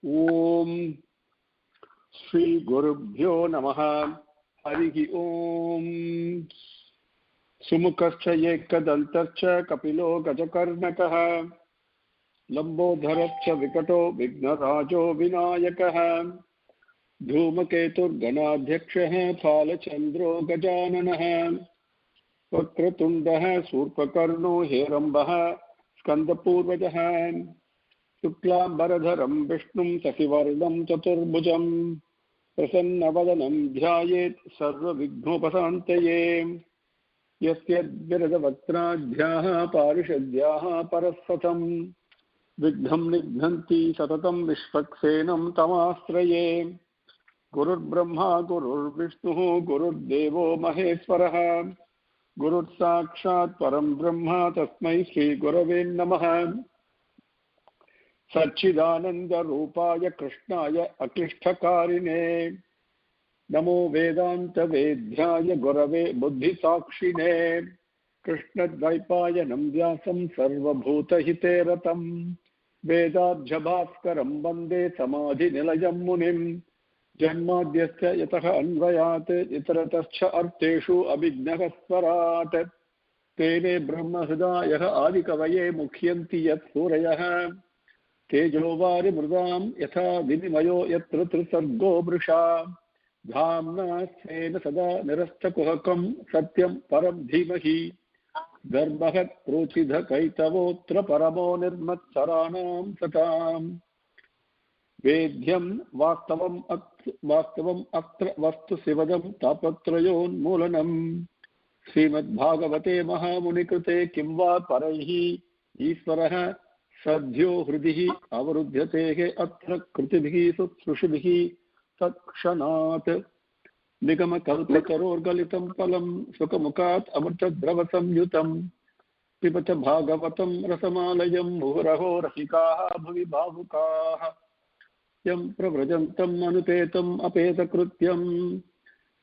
ओम श्री गुरुभ्यो नमः। हरि ओम। सुमुखश्च एकदन्तश्च कपिलो गजकर्णकः लंबोदरश्च विकटो विघ्नराजो विनायकः धूमकेतुर्गणाध्यक्षः फालचन्द्रो गजाननः वक्रतुण्डः शूर्पकर्णो हेरम्बः स्कन्दपूर्वजः शुक्लाम्बरधरं विष्णुं शशिवर्णं चतुर्भुजं प्रसन्नवदनं ध्यायेत् सर्वविघ्नोपशान्तये। यस्य विरदवक्त्राढ्याः पारिषद्याः परस्वतं विघ्नं निघ्नन्ति सततं विश्वक्सेनं तमाश्रये। गुरुर्ब्रह्मा गुरुर्विष्णुः गुरुर्देवो महेश्वरः गुरुर्साक्षात् परं ब्रह्म तस्मै श्रीगुरवे नमः। सच्चिदानन्दरूपाय कृष्णाय अक्लिष्टकारिणे नमो वेदान्तवेद्याय गुरवे बुद्धिसाक्षिणे कृष्णद्वैपायनं व्यासं सर्वभूतहिते रतं वेदाब्जभास्करं वन्दे समाधिनिलयं मुनिं जन्माद्यस्य यतः अन्वयात् इतरतश्च अर्थेषु अभिज्ञः तेने ब्रह्महृदायः आदिकवये मुह्यन्ति यत् सूरयः तेजोवारिमृदां यथा विनिमयो यत्र त्रिसर्गो वृषा धाम्ना स्वेन सदा निरस्तकुहकं सत्यं परं धीमहि गर्भः प्रोचिधकैतवोऽत्र परमो निर्मत्सराणां सताम् वेद्यं वास्तवम् अत्र वस्तु शिवदं तापत्रयोन्मूलनम् श्रीमद्भागवते महामुनिकृते किं वा परैः ईश्वरः सद्यो हृदि अवरुध्यते अत्र कृतिभिः शुश्रूषिभिः तत्क्षणात् निगमकल्पतरोर्गलितं फलं सुखमुखात् अमृतद्रवसंयुतं पिबत भागवतं रसमालयं मुहुरहो रसिकाः भुवि भावुकाः यं प्रव्रजन्तम् अनुपेतम् अपेतकृत्यं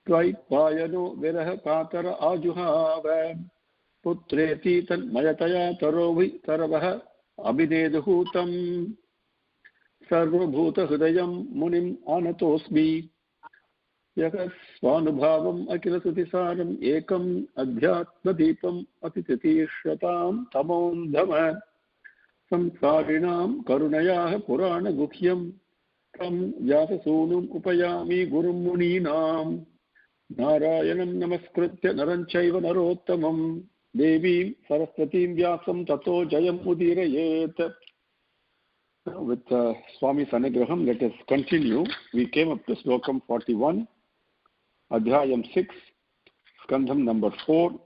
त्वैपायनो विरह कातर आजुहाव पुत्रेति तन्मयतया तरोवि तरवः अभिनेदुहूतं सर्वभूतहृदयं मुनिम् आनतोऽस्मि यः स्वानुभावम् अखिलसुतिसारम् एकम् अध्यात्मदीपम् अतिथितीर्षतां तमोन्धम संसारिणां करुणयाः पुराणगुह्यं तं व्याससूनुम् उपयामि गुरुं मुनीनां नारायणं नमस्कृत्य नरं चैव नरोत्तमं देवीं सरस्वतीं व्यासं ततो जयम् उदीरयेत्. With Swami's anugraham, let us continue. We came up to Slokam 41, Adhyayam 6, Skandham number 4.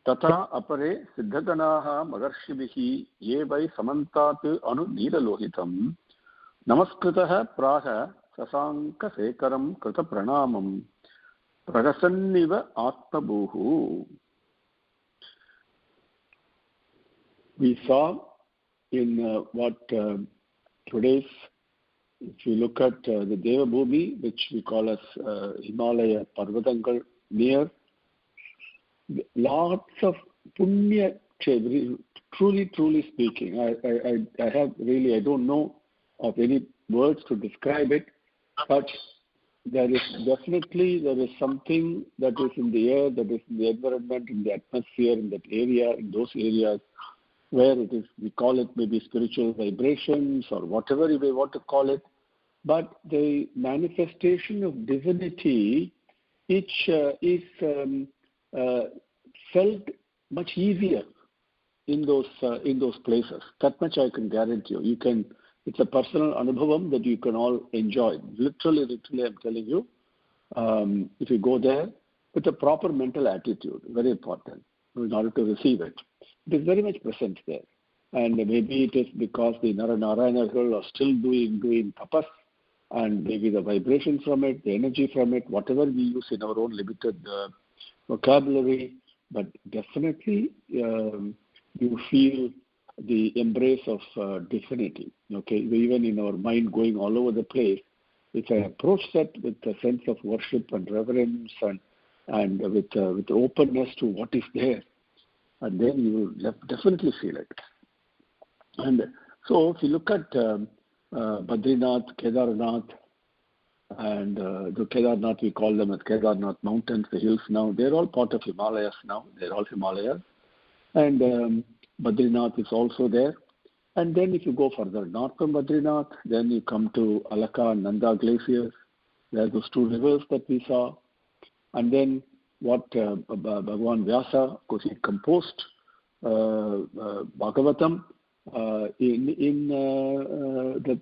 Tata apare siddhaganaha magarshibhihi ye vai samantat anu neeralohitam namaskritah praha sasanka sekaram krita pranamam pragasanniva atmabhuhu. We saw in today's, if you look at the Devabhumi, which we call as Himalaya Parvatangal, near lots of punya, truly speaking, I don't know of any words to describe it, but there is something that is in the air, that is in the environment, in the atmosphere, in that area, in those areas, where it is, we call it maybe spiritual vibrations or whatever you may want to call it, but the manifestation of divinity, which is felt much easier in those places. That much I can guarantee you. You can. It's a personal anubhavam that you can all enjoy. Literally, I'm telling you, if you go there with a proper mental attitude, very important in order to receive it. It is very much present there. And maybe it is because the Narayana are still doing tapas, and maybe the vibration from it, the energy from it, whatever we use in our own limited vocabulary, but definitely you feel the embrace of divinity. Okay, even in our mind going all over the place, if I approach that with a sense of worship and reverence and with openness to what is there, and then you will definitely feel it. And so if you look at Badrinath, Kedarnath, and the Kedarnath, we call them as Kedarnath mountains, the hills now. They're all part of Himalayas now. They're all Himalayas. And Badrinath is also there. And then if you go further north from Badrinath, then you come to Alaka and Nanda glaciers. There are those two rivers that we saw. And then what Bhagavan Vyasa, of course, he composed Bhagavatam in the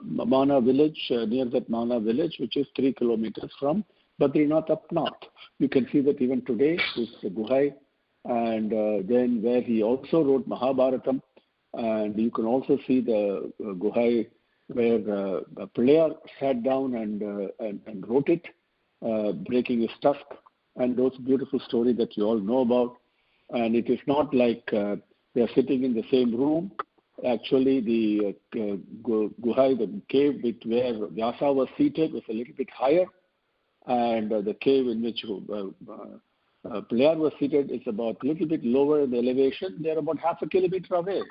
Mana village, near that Mana village, which is 3 kilometers from Badrinath up north. You can see that even today, it's Guhai. And then where he also wrote Mahabharatam, and you can also see the Guhai where Pullayar sat down and wrote it, breaking his tusk, and those beautiful story that you all know about. And it is not like they are sitting in the same room. Actually, the Guhai, the cave where Vyasa was seated, was a little bit higher, and the cave in which Pullayar was seated is about a little bit lower in the elevation. They are about half a kilometer away.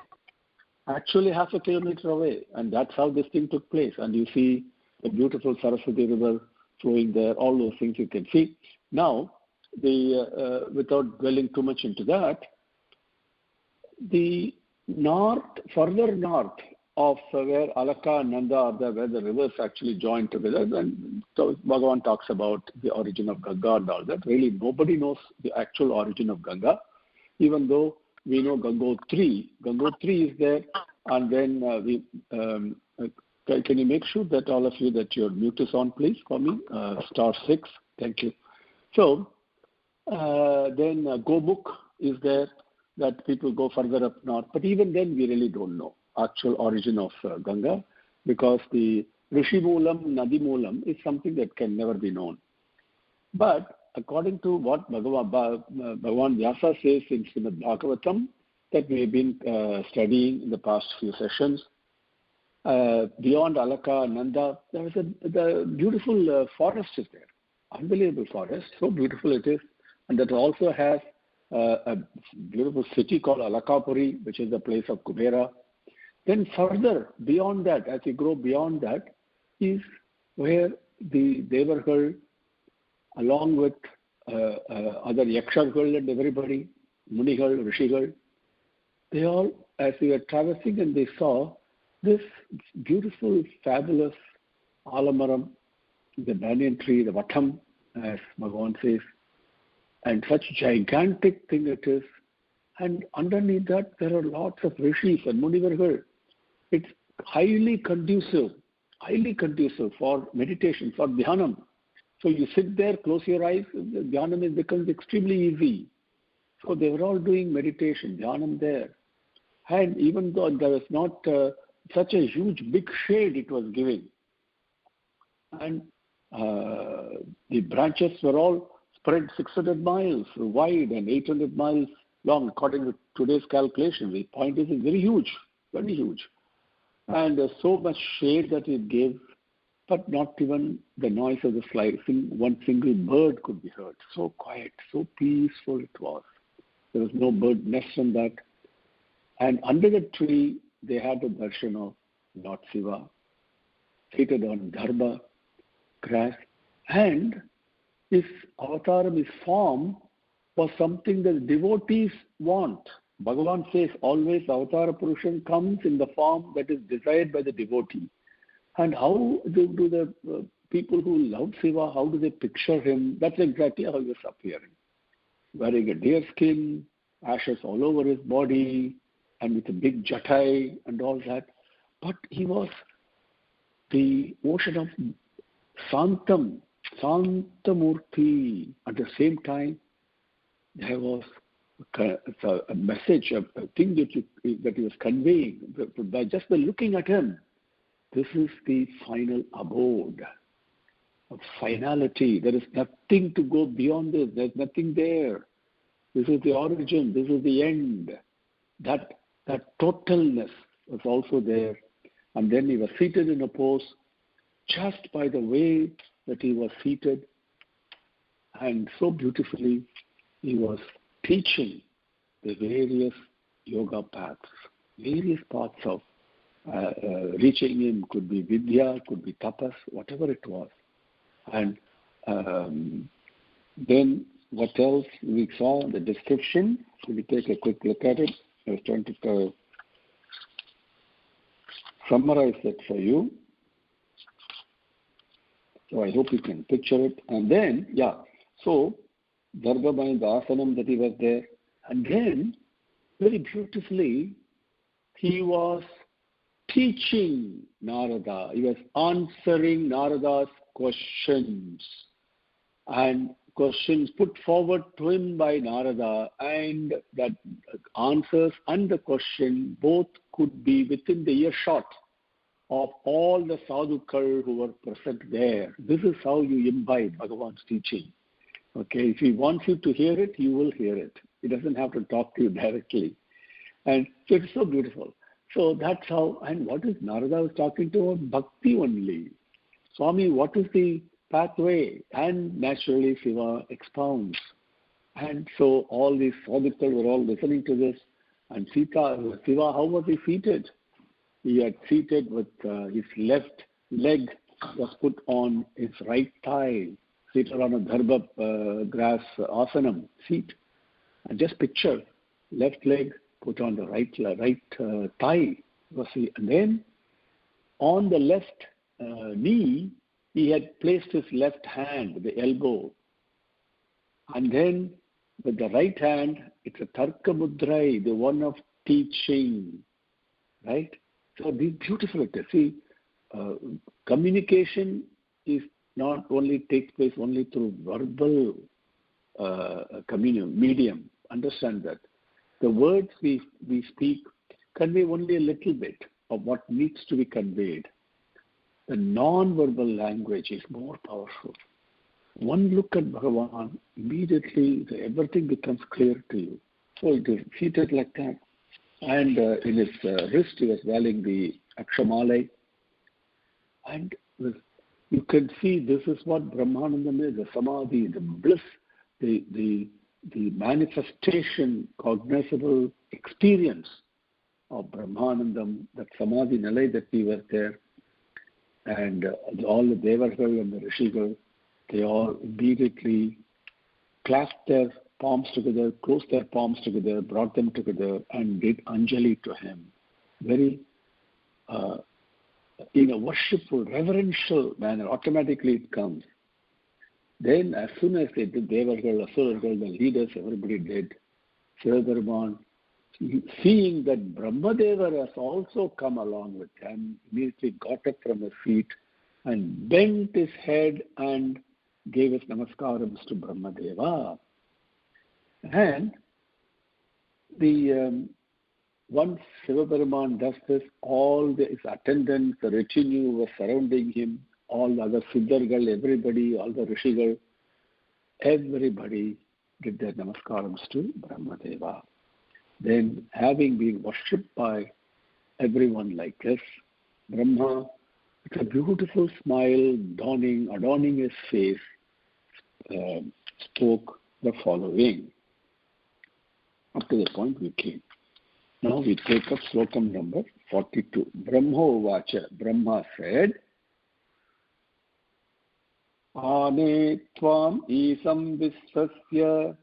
Actually, half a kilometer away, and that's how this thing took place. And you see the beautiful Saraswati River flowing there. All those things you can see. Now, without dwelling too much into that, the further north of where Alaka and Nanda are there, where the rivers actually join together, and so Bhagavan talks about the origin of Ganga and all that. Really, nobody knows the actual origin of Ganga, even though we know Gangotri. Gangotri is there, and then can you make sure that all of you that your mute is on, please, for me? *6. Thank you. So then Gomukh is there, that people go further up north. But even then, we really don't know actual origin of Ganga, because the Rishi Moolam, Nadi Moolam is something that can never be known. But according to what Bhagavan Vyasa says in Srimad Bhagavatam, that we have been studying in the past few sessions, beyond Alaka and Nanda, there is the beautiful forest is there. Unbelievable forest, so beautiful it is. And that also has a beautiful city called Alakapuri, which is the place of Kubera. Then further beyond that, as you go beyond that, is where the Devargal, along with other Yakshagal and everybody, Munigal, Rishigal, they all, as we were traversing, and they saw this beautiful, fabulous Alamaram, the banyan tree, the Vatam, as Bhagavan says, and such gigantic thing it is. And underneath that, there are lots of rishis and Munivargal. It's highly conducive for meditation, for dhyanam. So you sit there, close your eyes, the dhyanam becomes extremely easy. So they were all doing meditation, dhyanam there. And even though there was not such a huge, big shade it was giving, and the branches were all spread 600 miles wide and 800 miles long, according to today's calculation. The point is it's very huge, very huge. And there's so much shade that it gave, but not even the noise of the flight. One single bird could be heard. So quiet, so peaceful it was. There was no bird nest on that. And under the tree, they had the darshan of Lord Shiva, seated on dharma, grass. And his avataram, his form, was something that devotees want. Bhagavan says always Avatara Purushan comes in the form that is desired by the devotee. And how do the people who love Shiva, how do they picture him? That's exactly how he was appearing. Wearing a deer skin, ashes all over his body, and with a big jatai and all that. But he was the motion of Santam, Santamurti. At the same time, there was a message, a thing that he was conveying by just by looking at him. This is the final abode of finality. There is nothing to go beyond this. There's nothing there. This is the origin. This is the end. That totalness was also there. And then he was seated in a pose, just by the way that he was seated, and so beautifully he was teaching the various yoga paths, various paths of reaching him, could be vidya, could be tapas, whatever it was. And then what else we saw in the description? So we take a quick look at it. I was trying to summarize it for you. So I hope you can picture it. And then, so Darbhamai, the asanam that he was there. And then, very beautifully, he was teaching Narada. He was answering Narada's questions. And questions put forward to him by Narada, and that answers and the question both could be within the earshot of all the sadhukal who were present there. This is how you imbibe Bhagavan's teaching. Okay, if he wants you to hear it, you will hear it. He doesn't have to talk to you directly. And so it's so beautiful. So that's how, and what is Narada was talking to? Bhakti only. Swami, what is the pathway? And naturally Shiva expounds. And so all these sadhukal were all listening to this. And Shiva, how was he seated? He had seated with his left leg was put on his right thigh, seated on a dharba grass asanam seat. And just picture, left leg put on the right thigh. And then on the left knee, he had placed his left hand, the elbow. And then with the right hand, it's a Tarka Mudrai, the one of teaching. Right? So this beautiful. See, communication is not only takes place only through verbal medium. Understand that. The words we speak convey only a little bit of what needs to be conveyed. The non-verbal language is more powerful. One look at Bhagavan, immediately everything becomes clear to you. So it is seated like that. And in his wrist he was wearing the Akshamalai. And you can see this is what Brahmanandam is, the samadhi, the bliss, the manifestation, cognizable experience of Brahmanandam, that samadhi nalai that we were there. And all the Devagal and the Rishigal, they all immediately clasped their palms together, closed their palms together, brought them together, and did Anjali to him. Very, in a worshipful, reverential manner. Automatically it comes. Then as soon as they did, Devagal, Asuragal, the leaders, everybody did. Sivaperuman, seeing that Brahmadeva has also come along with him, immediately got up from his feet and bent his head and gave his namaskarams to Brahmadeva. And once Sivaperuman does this, all his attendants, the retinue was surrounding him, all the other Siddhargal, everybody, all the Rishigal, everybody did their namaskarams to Brahmadeva. Then, having been worshipped by everyone like this, Brahma, with a beautiful smile adorning his face, spoke the following. Up to the point we came. Now we take up slokam number 42. Brahma Uvacha. Brahma said, Ane tvam isam visvasya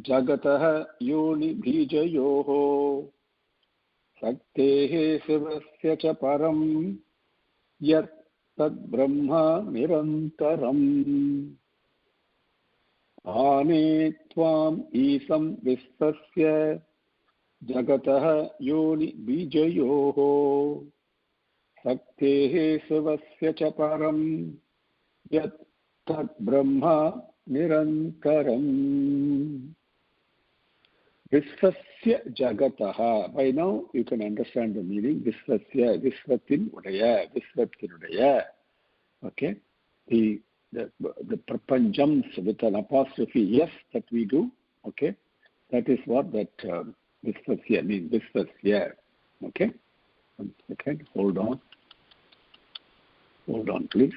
jagatah yoni bijayoho saktehe sivasya cha param yat tad brahma nirantaram. Ane tvam isam visvasya jagatah yoni bijayoho saktehe sivasya cha param yat tad brahma nirantaram. Visvasya jagataha. By now you can understand the meaning. Visvasya, Visvatin Udaya, Visvatin Udaya. Okay? The prapanjams with an apostrophe, yes, that we do. Okay? That is what that Visvasya means. Visvasya. Okay? 1 second. Hold on. Hold on, please.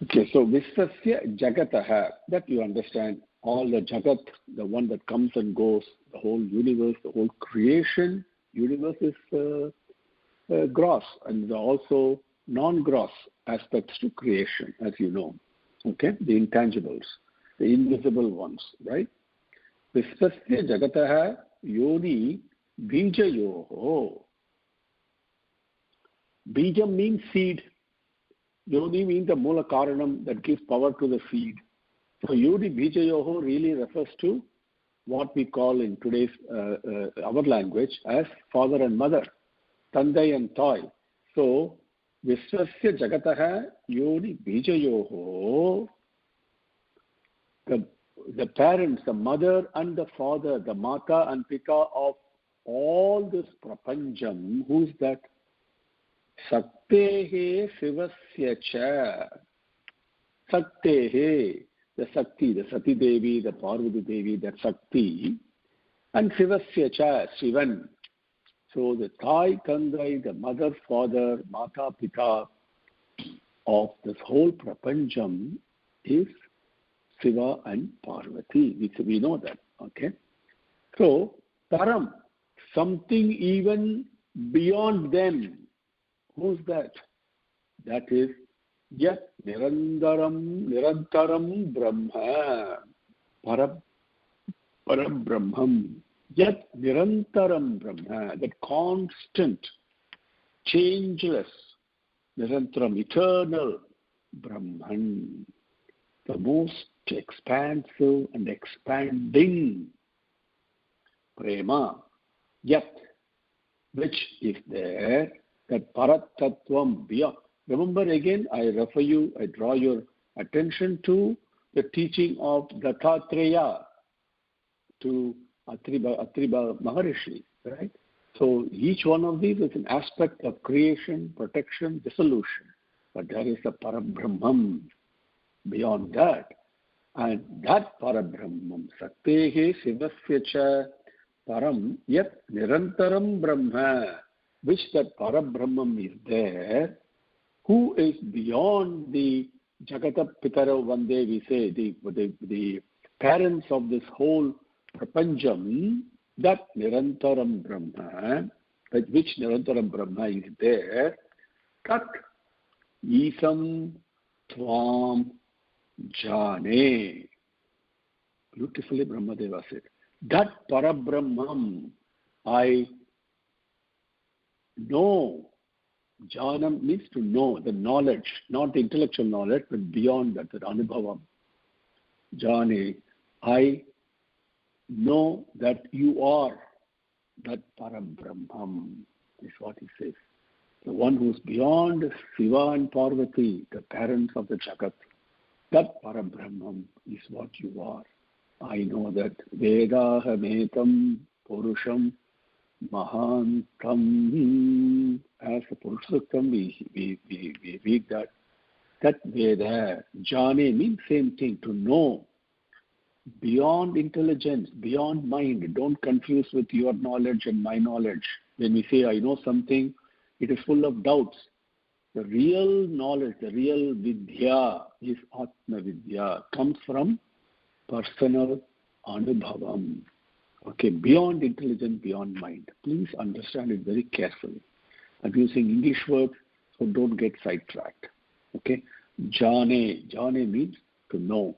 Okay, so Visvasya Jagataha, that you understand, all the Jagat, the one that comes and goes, the whole universe, the whole creation Universe is gross, and also non-gross aspects to creation, as you know. Okay, the intangibles, the invisible ones, right? Visvasya jagataha yoni bijayoho. Bija means seed. Yoni means the mula karanam that gives power to the seed. So yoni bijayoho really refers to what we call in today's our language as father and mother, tandai and toy. So Visvasya jagataha yoni bijayoho. The parents, the mother and the father, the mata and pita of all this prapanjam, who's that? Saktehe Sivasya cha. Saktehe, the Sakti, the Sati Devi, the Parvati Devi, that Sakti, and Sivasya cha, Sivan. So the Thai, Tandai, the mother, father, mata, pita of this whole prapanjam is Shiva and Parvati. We know that, okay? So, Param, something even beyond them. Who's that? That is Yat Nirantaram Brahma. Param Brahmam. Yat Nirantaram Brahma. That constant, changeless, Nirantaram, eternal Brahman. The most expansive and expanding prema, yat, which is there, that paratatvam beyond. Remember again, I draw your attention to the teaching of Dattatreya to Atriba Maharishi, right? So each one of these is an aspect of creation, protection, dissolution. But there is a Parabrahman beyond that. And that Parabrahman, Saktehe Sivasya cha Param Yat Nirantaram Brahma, which that Parabrahman is there, who is beyond the Jagata Pitara Vande, we say, the parents of this whole Prapanjam, that Nirantaram Brahma, which Nirantaram Brahma is there, Tat Isam Tvam Jane. Beautifully Brahmadeva said. That Parabrahman, I know. Jnanam means to know, the knowledge, not the intellectual knowledge, but beyond that, anubhavam. Jane, I know that you are that Parabrahman, is what he says. The one who's beyond Shiva and Parvati, the parents of the Jagat. That Parabrahman is what you are. I know that Vedahametam Purusham Mahantam, as a Purushottam we read that. That Veda, Jane means same thing, to know. Beyond intelligence, beyond mind. Don't confuse with your knowledge and my knowledge. When we say I know something, it is full of doubts. The real knowledge, the real Vidya is Atma Vidya, comes from personal Anubhavam. Okay, beyond intelligence, beyond mind. Please understand it very carefully. I'm using English words, so don't get sidetracked. Okay, Jane means to know.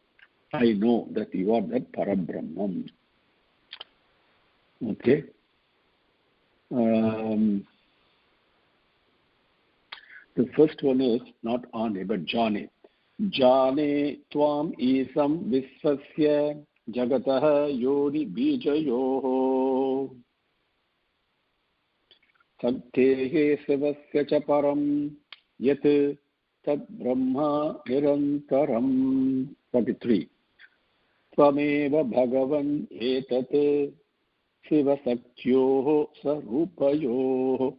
I know that you are that Parabrahman. Okay. The first one is not Ane, but Jane. Jane Tvam Isam Visvasya Jagataha Yoni Bijayoho Saktehe Sivasya cha Param Yat Tad Brahma Nirantaram. 43. Tvameva Bhagavan Etat Sivasakyoho Sarupayoho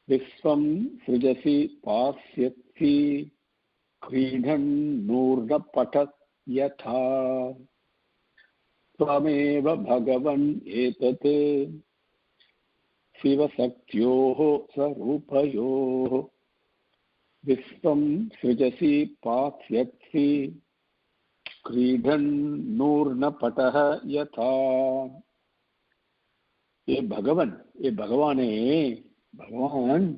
Visvam Srijasi Pasyatsi Kridhan Nurna Patat Yatha. Tvameva Bhagavan Etat Sivasakyoho Sarupayoho Visvam Srijasi Pasyatsi Kridhan Nurna Pataha Yatha. ये भगवाने, Bhagavan,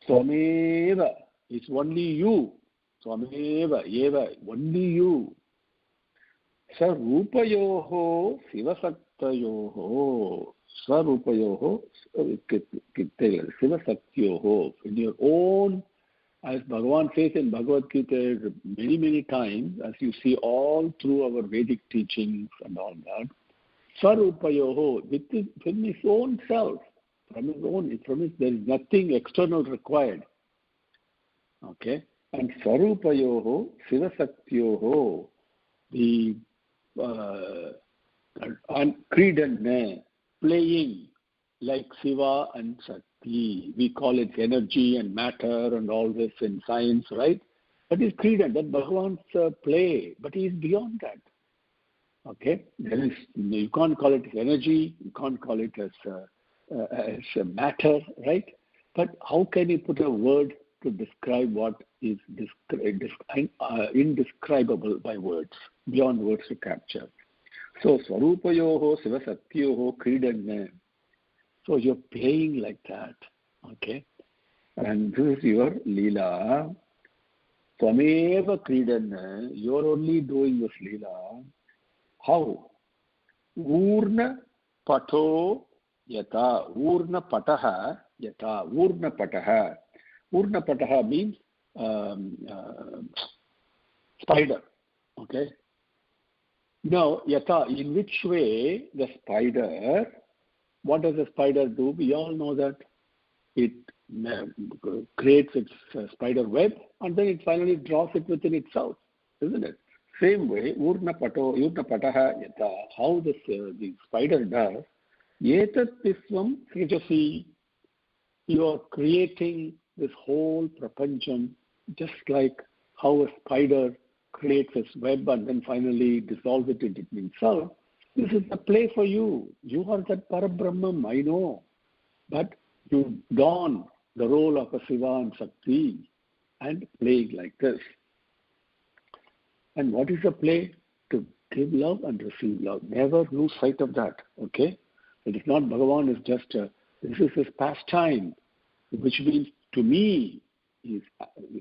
Swameva, it's only you. Swameva, Eva, only you. Sarupayoho, Sivasaktayoho, Swarupayoho, Sivasaktayoho. In your own, as Bhagavan says in Bhagavad Gita many, many times, as you see all through our Vedic teachings and all that, Swarupayoho, within his own self, from his, there is nothing external required. Okay? And Swarupayoho, Sivasaktiyoho, the Kridanna, playing like Siva and Sakti. We call it energy and matter and all this in science, right? That is Kridan, that Bhagavan's play, but he is beyond that. Okay? You can't call it energy, you can't call it as matter, right? But how can you put a word to describe what is indescribable by words, beyond words to capture? So, Swarupayoho, Sivasaktiyoho, Kridanna. So you're playing like that, okay? And this is your Leela. Swameva Kridanna, you're only doing this Leela. How? Urna Pato Yata. Urna Pataha Yata. Urna Pataha. Urna Pataha means spider. Okay? Now, Yata, in which way the spider, what does the spider do? We all know that it creates its spider web and then it finally draws it within itself, isn't it? Same way, Urna Pataha Yata, how the spider does, Yetat Visvam Srijasi, you are creating this whole prapancham, just like how a spider creates its web and then finally dissolves it in itself. This is a play for you. You are that Parabrahman, I know. But you don the role of a Siva and Sakti and playing like this. And what is a play? To give love and receive love. Never lose sight of that. Okay? It is not Bhagavan is just this is his pastime, which means to me, if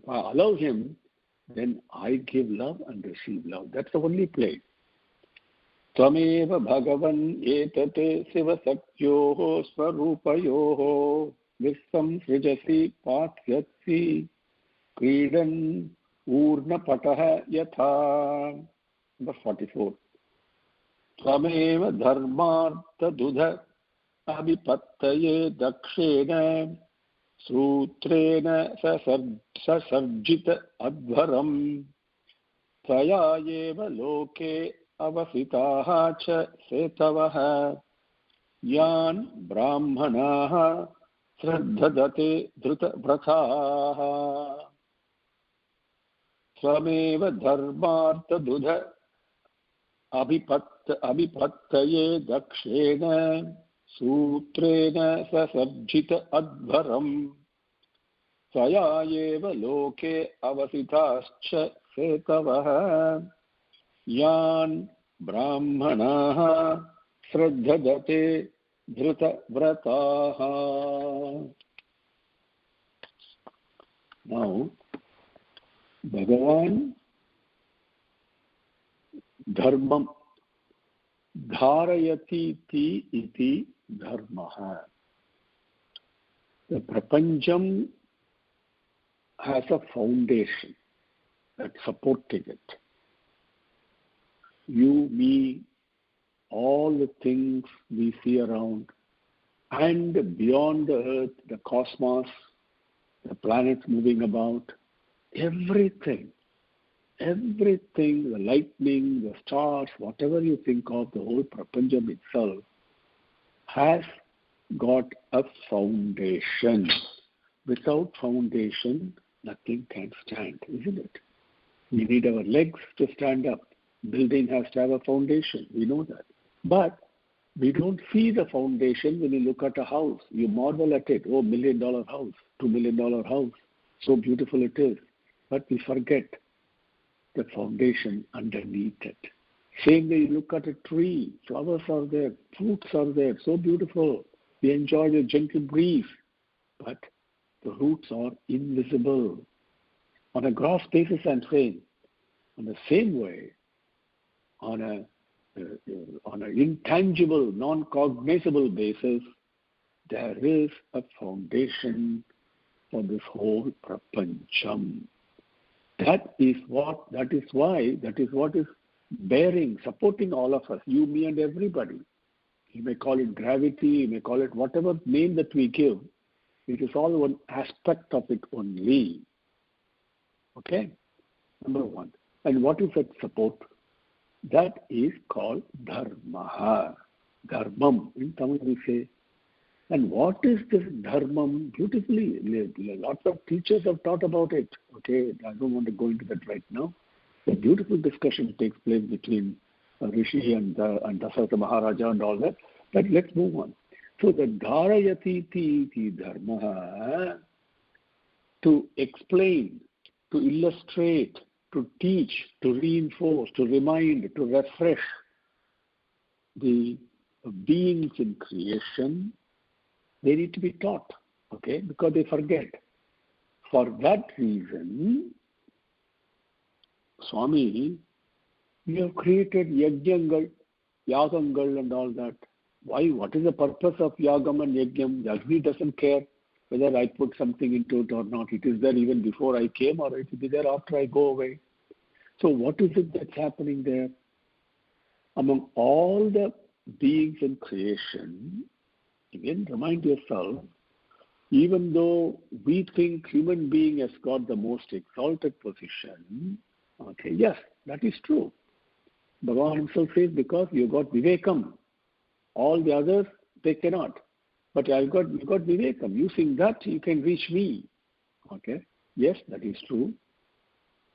I allow him, then I give love and receive love. That's the only play. Tvameva Bhagavan etate Sivasakyoho Swarupayoho Visvam Srijasi Pathyatsi Kridan Urna Pataha Yatha. Number 44. Tvameva Dharmartha Dudha Abhipattaye Dakshena Sutrena Sasarjita Advaram Tvayayeva Loke Avasitaha Cha Setavaha Yan Brahmanaha Sraddhadate Dhruta Vrataha Swameva Dharmartha Dudha Abhipattaye Dakshena Sutrena Sasarjita Advaram Svayayeva Loke Avasitascha Setavaha Yan Brahmanaha Sraddhadate Dhruta Vrataha. Now, Bhagavan Dharmam Dharayati ti iti dharmaha. The prapancham has a foundation that's supporting it. You, me, all the things we see around, and beyond the earth, the cosmos, the planets moving about, everything, the lightning, the stars, whatever you think of, the whole prapancham itself has got a foundation. Without foundation, nothing can stand, isn't it? We need our legs to stand up. Building has to have a foundation. We know that. But we don't see the foundation when you look at a house. You marvel at it. Oh, $1 million house, $2 million house. So beautiful it is. But we forget the foundation underneath it. Same way you look at a tree, flowers are there, fruits are there, so beautiful. We enjoy the gentle breeze, but the roots are invisible. On a gross basis, I'm saying, on the same way, on an intangible, non-cognizable basis, there is a foundation for this whole prapancham. That is what is bearing, supporting all of us, you, me, and everybody. You may call it gravity, you may call it whatever name that we give. It is all one aspect of it only. Okay? Number one. And what is that support? That is called dharma. Dharmam. In Tamil we say. And what is this dharmam? Beautifully, lots of teachers have taught about it. Okay, I don't want to go into that right now. A beautiful discussion takes place between Rishi and Dasarata Maharaja and all that. But let's move on. So the dharayati iti dharma, to explain, to illustrate, to teach, to reinforce, to remind, to refresh the beings in creation, they need to be taught, okay, because they forget. For that reason, Swami, you have created yajnangal, yagangal and all that. Why? What is the purpose of yagam and yajnam? Yagni doesn't care whether I put something into it or not. It is there even before I came, or it will be there after I go away. So what is it that's happening there? Among all the beings in creation, again, remind yourself, even though we think human being has got the most exalted position, okay, yes, that is true. Bhagavan himself says, because you got vivekam. All the others, they cannot. But you got vivekam. Using that, you can reach me. Okay? Yes, that is true.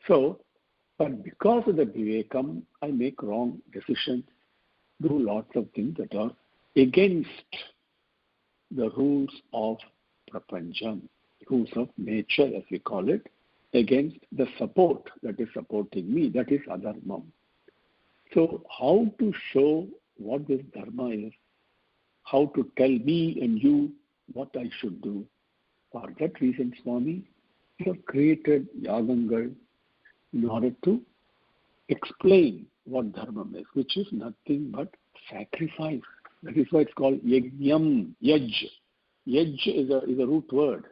So, but because of the vivekam, I make wrong decisions, do lots of things that are against the rules of prapancham, rules of nature, as we call it, against the support that is supporting me, that is adharmam. So how to show what this dharma is, how to tell me and you what I should do. For that reason, Swami, you have created yagangal in order to explain what dharma is, which is nothing but sacrifice. That is why it's called yajnam, yaj. Yaj is a root word.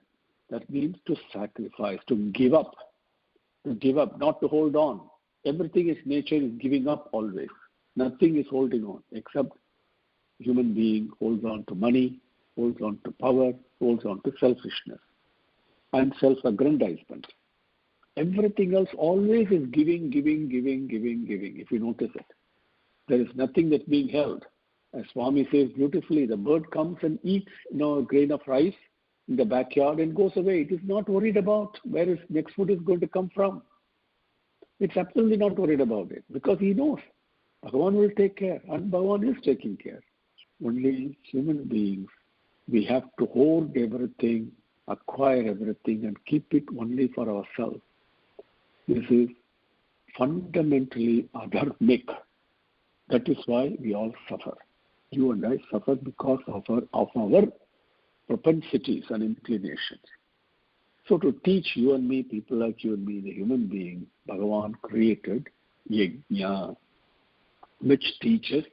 That means to sacrifice, to give up, not to hold on. Everything is nature is giving up always. Nothing is holding on except human being holds on to money, holds on to power, holds on to selfishness and self-aggrandizement. Everything else always is giving, if you notice it. There is nothing that's being held. As Swami says beautifully, the bird comes and eats a grain of rice in the backyard and goes away. It is not worried about where its next food is going to come from. It's absolutely not worried about it because he knows Bhagavan will take care, and Bhagavan is taking care. Only human beings, we have to hoard everything, acquire everything and keep it only for ourselves. This is fundamentally adharmic. That is why we all suffer. You and I suffer because of our propensities and inclinations. So to teach you and me, people like you and me, the human being, Bhagavan created yajna, which teaches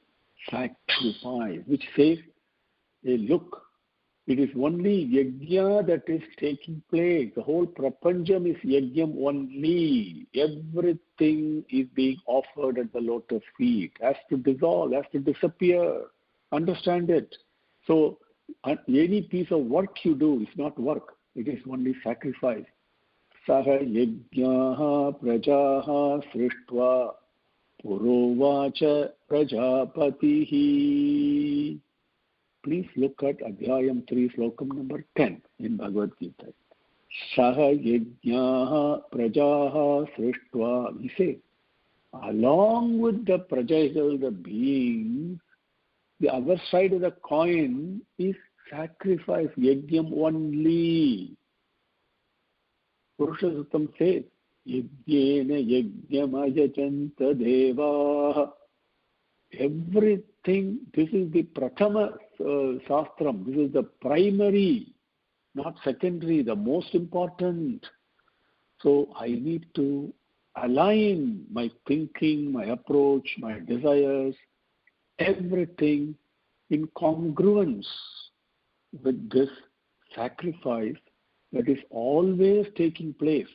sacrifice, which says, hey, look, it is only yajna that is taking place. The whole prapancham is yajnam only. Everything is being offered at the lotus feet, has to dissolve, has to disappear. Understand it. So any piece of work you do is not work. It is only sacrifice. Saha yajnaha prajaha srishtva purovacha prajapatihi. Please look at Adhyayam 3, Slokam number 10 in Bhagavad Gita. Saha yajnaha prajaha srishtva. We say, along with the prajagal, the beings, the other side of the coin is sacrifice, yajnam only. Purusha Suttam says, yajnena yajnam ajachanta devaha everything, this is the Prathama Shastram, this is the primary, not secondary, the most important. So I need to align my thinking, my approach, my desires, everything in congruence with this sacrifice that is always taking place.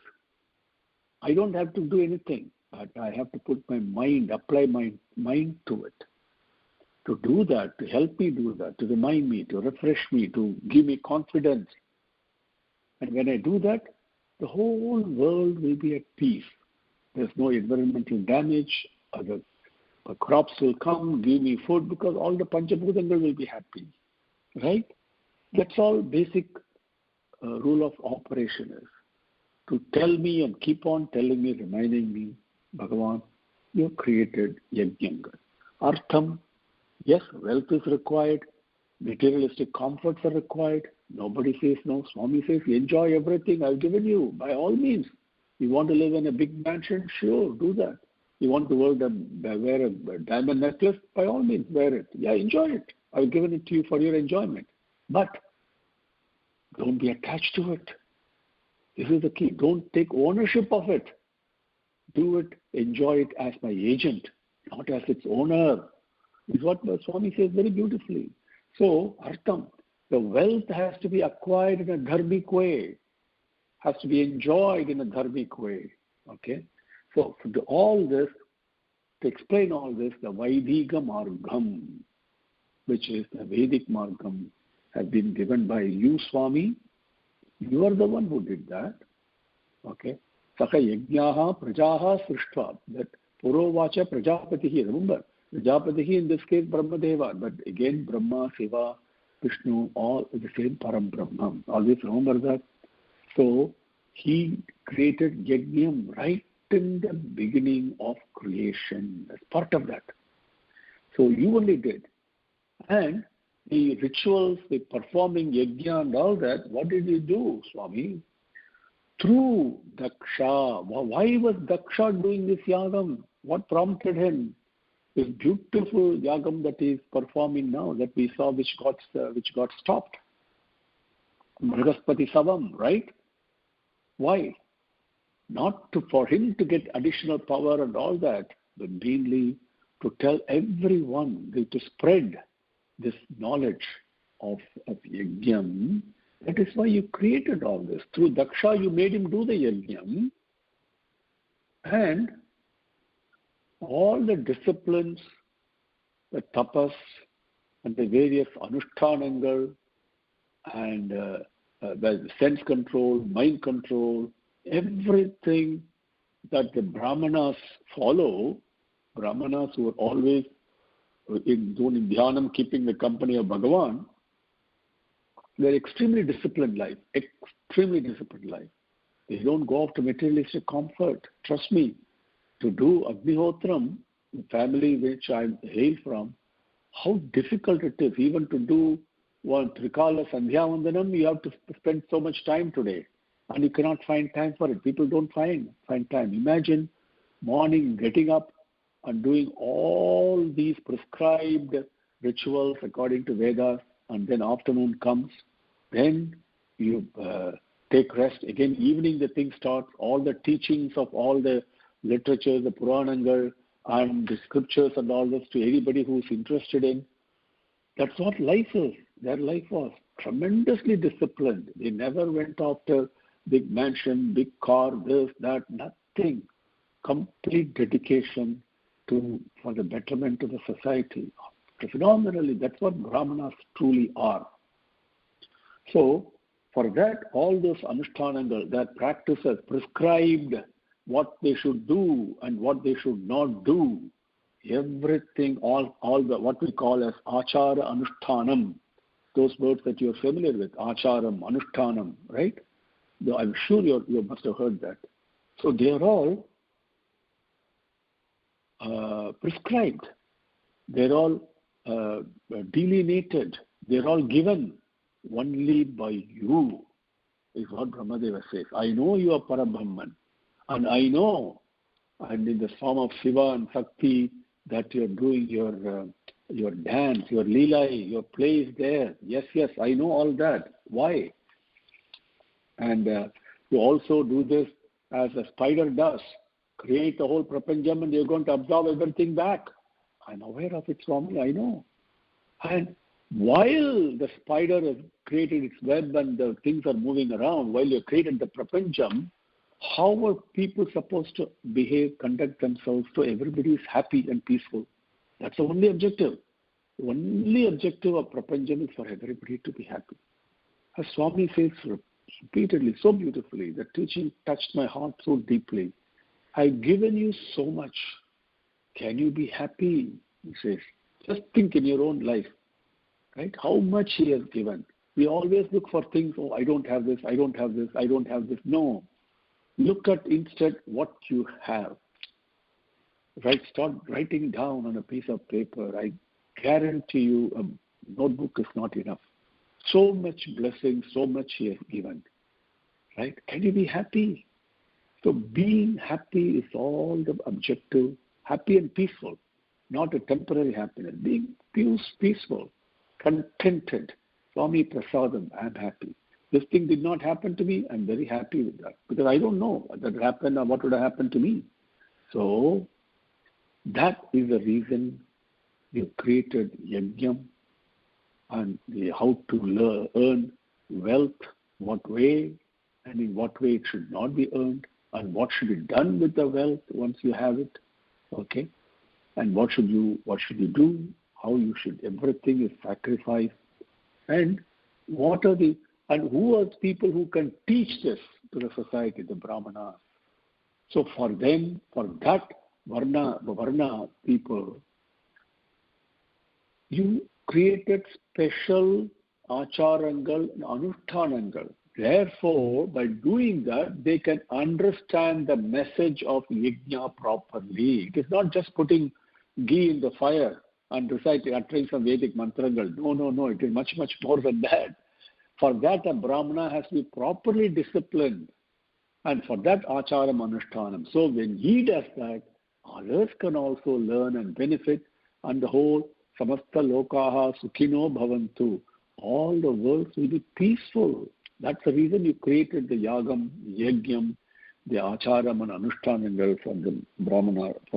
I don't have to do anything, but I have to put my mind, apply my mind to it. To do that, to help me do that, to remind me, to refresh me, to give me confidence. And when I do that, the whole world will be at peace. There's no environmental damage. The crops will come, give me food, because all the Panchabhutangal will be happy. Right? That's all basic rule of operation is. To tell me and keep on telling me, reminding me, Bhagavan, you have created Yajnanga. Artham, yes, wealth is required, materialistic comforts are required. Nobody says no. Swami says, enjoy everything I've given you, by all means. You want to live in a big mansion? Sure, do that. You want to wear a diamond necklace? By all means, wear it. Yeah, enjoy it. I've given it to you for your enjoyment. But don't be attached to it. This is the key. Don't take ownership of it. Do it, enjoy it as my agent, not as its owner. Is what Swami says very beautifully. So, Artham, the wealth has to be acquired in a dharmic way, has to be enjoyed in a dharmic way. Okay? So, to all this, to explain all this, the Vaidika Margam, which is the Vedic Margam, has been given by you, Swami. You are the one who did that. Okay? Saka yajnaha prajaha srishtva. That Purovacha Prajapatihi. Remember, Prajapatihi in this case Brahmadeva. But again, Brahma, Shiva, Vishnu, all the same Param Brahman. Always remember that. So, he created Yajnam right in the beginning of creation. As part of that. So, you only did. And the rituals, the performing yajna and all that, what did he do, Swami? Through Daksha. Why was Daksha doing this yagam? What prompted him? This beautiful yagam that he is performing now, that we saw, which got stopped. Brihaspati Savam, right? Why? Not for him to get additional power and all that, but mainly to tell everyone, to spread this knowledge of yajnam. That is why you created all this. Through Daksha, you made him do the yajnam. And all the disciplines, the tapas, and the various anushtanangal, and the sense control, mind control, everything that the Brahmanas follow, Brahmanas who are always in dhyanam, keeping the company of Bhagavan, they're extremely disciplined life. They don't go after materialistic comfort. Trust me, to do Agnihotram, the family which I hail from, how difficult it is. Even to do one Trikala Sandhya Vandanam, you have to spend so much time today. And you cannot find time for it. People don't find time. Imagine morning getting up and doing all these prescribed rituals according to Vedas, and then afternoon comes, then you take rest. Again, evening the thing starts, all the teachings of all the literature, the Puranangal, and the scriptures and all this to anybody who's interested in. That's what life is. Their life was tremendously disciplined. They never went after big mansion, big car, this, that, nothing. Complete dedication for the betterment of the society. Phenomenally, that's what Brahmanas truly are. So, for that, all those anushtanangal, that practices prescribed what they should do and what they should not do, everything, all the what we call as achara anushtanam, those words that you're familiar with, acharam, anushtanam, right? I'm sure you must have heard that. So they are all prescribed. They're all delineated. They're all given only by you, is what Brahmadeva says. I know you are Parabrahman, and I know, and in the form of Shiva and Shakti that you're doing your dance, your leela, your play is there. Yes, I know all that. Why? And you also do this as a spider does. Create the whole prapanjam and you're going to absorb everything back. I'm aware of it, Swami, I know. And while the spider has created its web and the things are moving around, while you created the prapanjam, how are people supposed to behave, conduct themselves so everybody is happy and peaceful? That's the only objective. The only objective of prapanjam is for everybody to be happy. As Swami says repeatedly, so beautifully, the teaching touched my heart so deeply. I've given you so much. Can you be happy? He says. Just think in your own life, right? How much he has given. We always look for things, oh, I don't have this, I don't have this, I don't have this. No. Look at instead what you have. Right? Start writing down on a piece of paper. I guarantee you a notebook is not enough. So much blessing, so much he has given. Right? Can you be happy? So being happy is all the objective. Happy and peaceful. Not a temporary happiness. Being peaceful, contented. Swami Prasadam, I'm happy. This thing did not happen to me. I'm very happy with that. Because I don't know what would happen or what would have happened to me. So that is the reason you created Yajnam and how to earn wealth, what way, and in what way it should not be earned, and what should be done with the wealth once you have it. Okay? And what should you do? How you should, everything is sacrificed. And who are the people who can teach this to the society, the Brahmanas? So for them, for that Varna people, you created special acharangal and anushtanangal. Therefore, by doing that, they can understand the message of yajna properly. It is not just putting ghee in the fire and uttering some Vedic mantrangal. No. It is much more than that. For that, a Brahmana has to be properly disciplined. And for that, acharam anushtanam. So when he does that, others can also learn and benefit. And the whole samasta lokaha sukhino bhavantu. All the worlds will be peaceful. That's the reason you created the yagam, yajnam, the acharam and anushtanangal for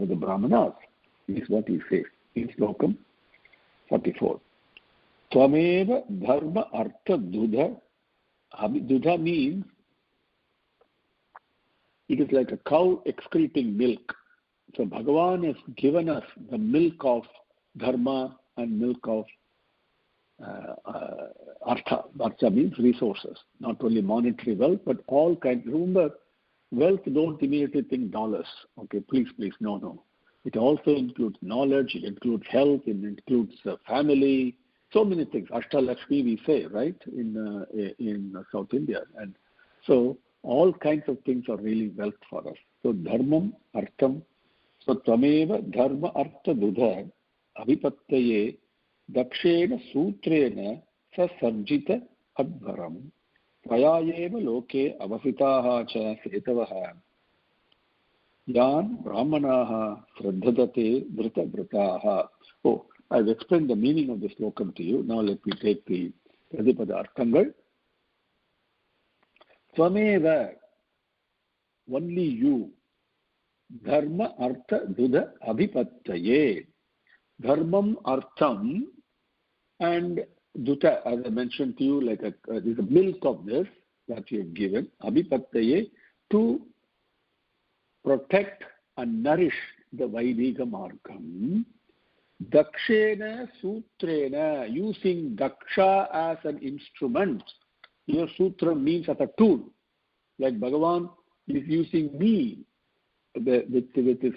the Brahmanas. Is what he says in Slokam 44. Tvameva dharma artha dudha. Dudha means it is like a cow excreting milk. So Bhagavan has given us the milk of dharma and milk of artha. Artha means resources, not only monetary wealth, but all kinds. Remember, wealth, don't immediately think dollars. Okay, please, no. It also includes knowledge, it includes health, it includes family, so many things. Ashtalakshmi we say, right, in South India. And so all kinds of things are really wealth for us. So dharmam, artham. So tvameva dharma artha dudha abhipattaye dakshena sutrena sasarjita advaram tvayayeva loke avasitaha cha setavaha Yan Brahmanaha Sraddhadate Dhrita Vritaha. Oh, I've explained the meaning of this slokam to you. Now let me take the Pradipada Arthangal. Tvameva, only you. Dharma Artha Dudha Abhipattaye. Dharmam Artham and Dutta, as I mentioned to you, like there's a milk of this that you have given. Abhipattaye to protect and nourish the Vaidika Margam. Dakshena Sutrena, using Daksha as an instrument. Here Sutra means as a tool. Like Bhagavan is using me with his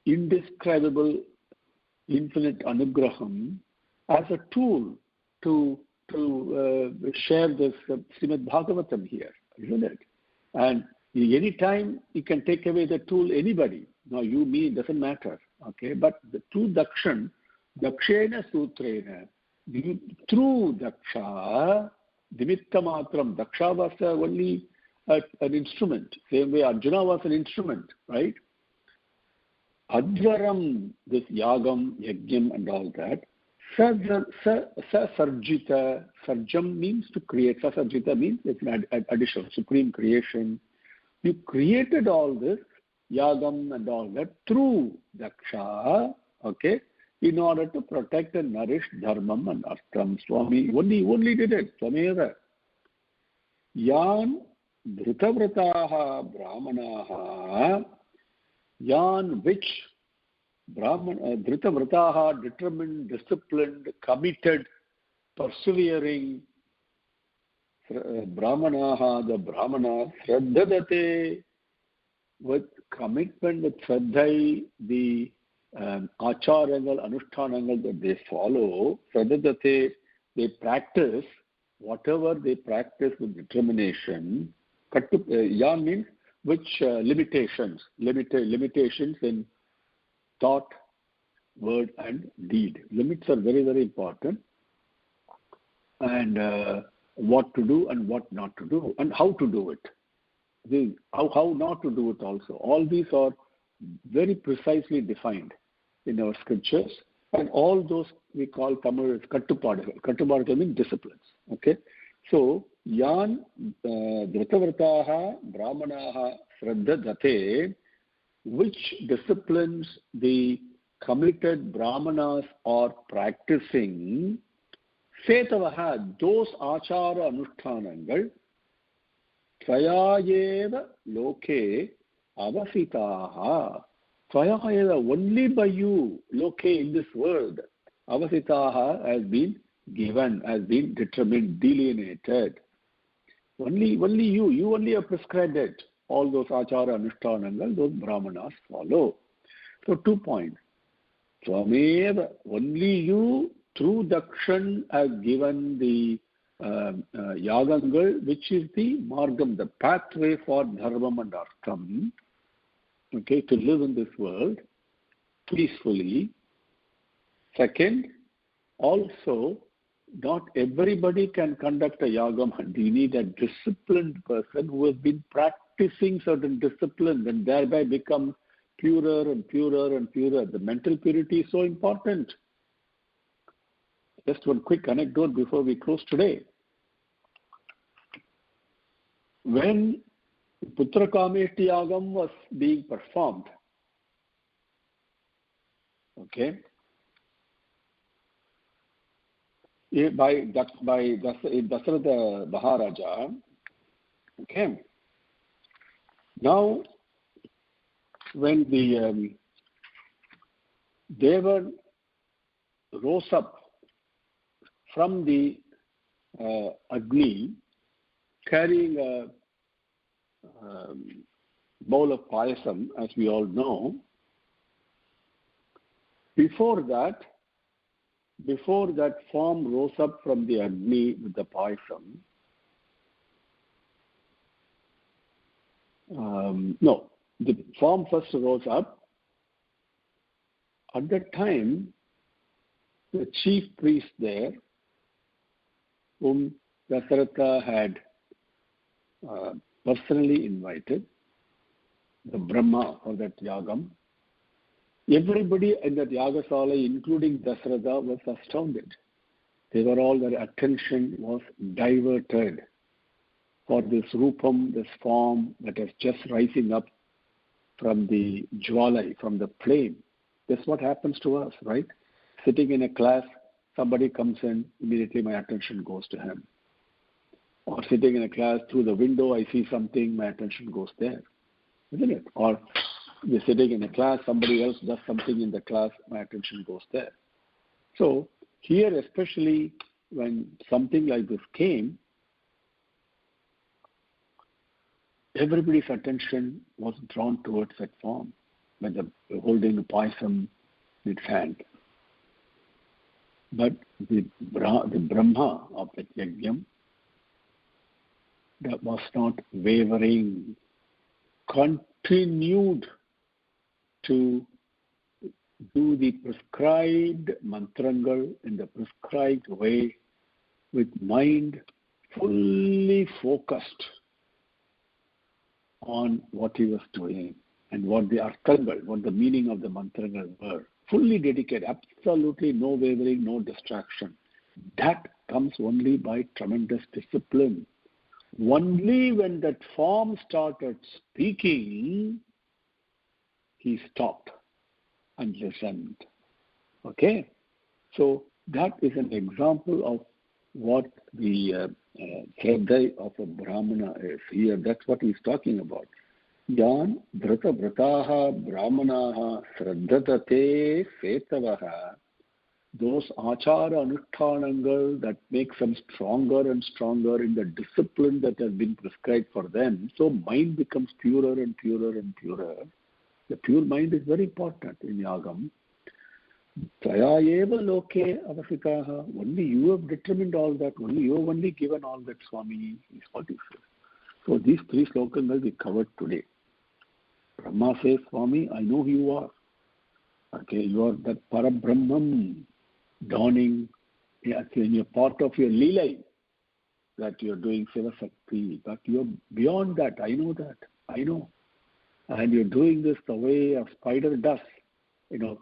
indescribable infinite anugraham as a tool to share this Srimad Bhagavatam here, isn't it? And any time you can take away the tool, anybody. Now you, me, it doesn't matter. Okay, but the true Dakshana Sutrena, through Daksha, Dimitta Matram, Daksha was only an instrument. Same way Arjuna was an instrument, right? Advaram, this yagam, yajnam and all that, Sarjita, Sarjam means to create. Sarjita means it's an addition, supreme creation. You created all this, yagam and all that, through Daksha, okay, in order to protect and nourish dharmam and artham. Swami only did it. Swameva. Yan dhritavrataha brahmanaha, yan which Dhritavrataha, determined, disciplined, committed, persevering, Brahmanaha, the Brahmanas, Shraddhadate, with commitment, with Shraddhai, the Acharangal, Anushtanangal that they follow, Shraddhadate, they practice, whatever they practice with determination. Yan means which limitations in thought, word and deed. Limits are very, very important. And what to do and what not to do and how to do it. How not to do it also. All these are very precisely defined in our scriptures. And all those we call Tamil as Kattupada. Kattupada means disciplines. Okay. So, Yan Dhritavrataha Brahmanaha Shraddhadate, which disciplines the committed Brahmanas are practicing, Setavaha, those Achara Anushtanangal, Tvayayeva Loke Avasitaha. Tvayayeva, only by you, Loke in this world, Avasitaha has been given, has been determined, delineated. Only you only have prescribed it. All those achara anushtanangal, those brahmanas follow. So 2 points. Swamev, only you through Dakshan has given the yagangal, which is the margam, the pathway for dharmam and artham, okay, to live in this world peacefully. Second, also, not everybody can conduct a yagam. You need a disciplined person who has been practicing certain disciplines and thereby become purer and purer and purer. The mental purity is so important. Just one quick anecdote before we close today. When Putra Kameshti Yagam was being performed, okay, by Dasharatha Maharaja, okay. Now, when the Devan rose up from the Agni, carrying a bowl of payasam, as we all know, before that form rose up from the Agni with the payasam, no, the form first rose up. At that time, the chief priest there, whom Dasharatha had personally invited, the Brahma for that yagam, everybody in that yagasala, including Dasharatha, was astounded. They were all, their attention was diverted for this rupam, this form that is just rising up from the jwalai, from the flame. That's what happens to us, right? Sitting in a class, somebody comes in, immediately my attention goes to him. Or sitting in a class, through the window, I see something, my attention goes there. Isn't it? Or we're sitting in a class, somebody else does something in the class, my attention goes there. So here, especially when something like this came, everybody's attention was drawn towards that form when they're holding the payasam in its hand. But the Brahma of that yajnam, that was not wavering, continued to do the prescribed mantrangal in the prescribed way, with mind fully focused on what he was doing. and what the arthangal, what the meaning of the mantrangal were. Fully dedicated, absolutely no wavering, no distraction. That comes only by tremendous discipline. Only when that form started speaking, he stopped and listened. Okay? So that is an example of what the Shraddha of a Brahmana is. Here, that's what he's talking about. Yan dhrata vrataha brahmanaha shraddhatate setavaha. Those achara anushtanangal that makes them stronger and stronger in the discipline that has been prescribed for them. So mind becomes purer and purer and purer. The pure mind is very important in Yagam. Tvaya eva loke avasitaha. Only you have determined all that. Only you have only given all that, Swami, is what he says. So these three slokas we covered today. Brahma says, Swami, I know who you are. Okay, you are that Parabrahman dawning in your part of your Leela that you are doing Siva Sakti. But you are beyond that. I know that. I know. And you're doing this the way a spider does.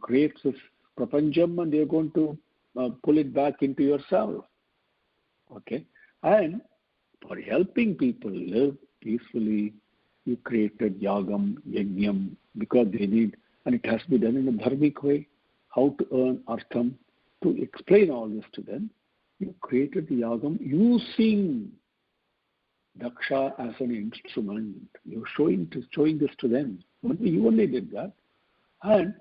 Creates this prapanjam and you're going to pull it back into yourself. Okay? And for helping people live peacefully, you created yagam, yajnam, because they need, and it has to be done in a dharmic way, how to earn artham, to explain all this to them. You created the yagam using Daksha as an instrument. You're showing this to them. You only did that. And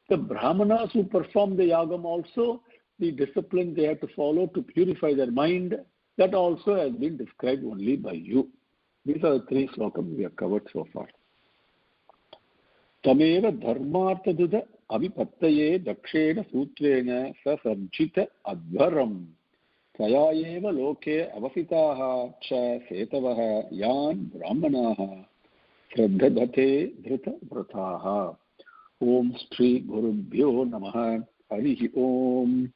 the Brahmanas who perform the yagam also, the discipline they have to follow to purify their mind, that also has been described only by you. These are the three slokams we have covered so far. Tameva dharmarthaduda avipattaye dakshena sutrena sasarjita advaram Tvaya eva loke avasitaha cha setavaha yan brahmanaha shraddhadate dhrita vrataha. Om Shri Gurubhyo Namaha. Harihi Om.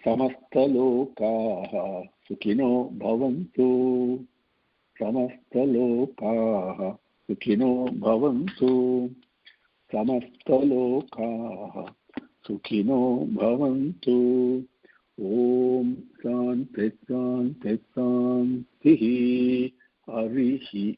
Samasta lokaha sukhino bhavantu. Samasta lokaha sukhino bhavantu. Samasta lokaha sukhino bhavantu. Om Shanti Shanti Shanti. Harihi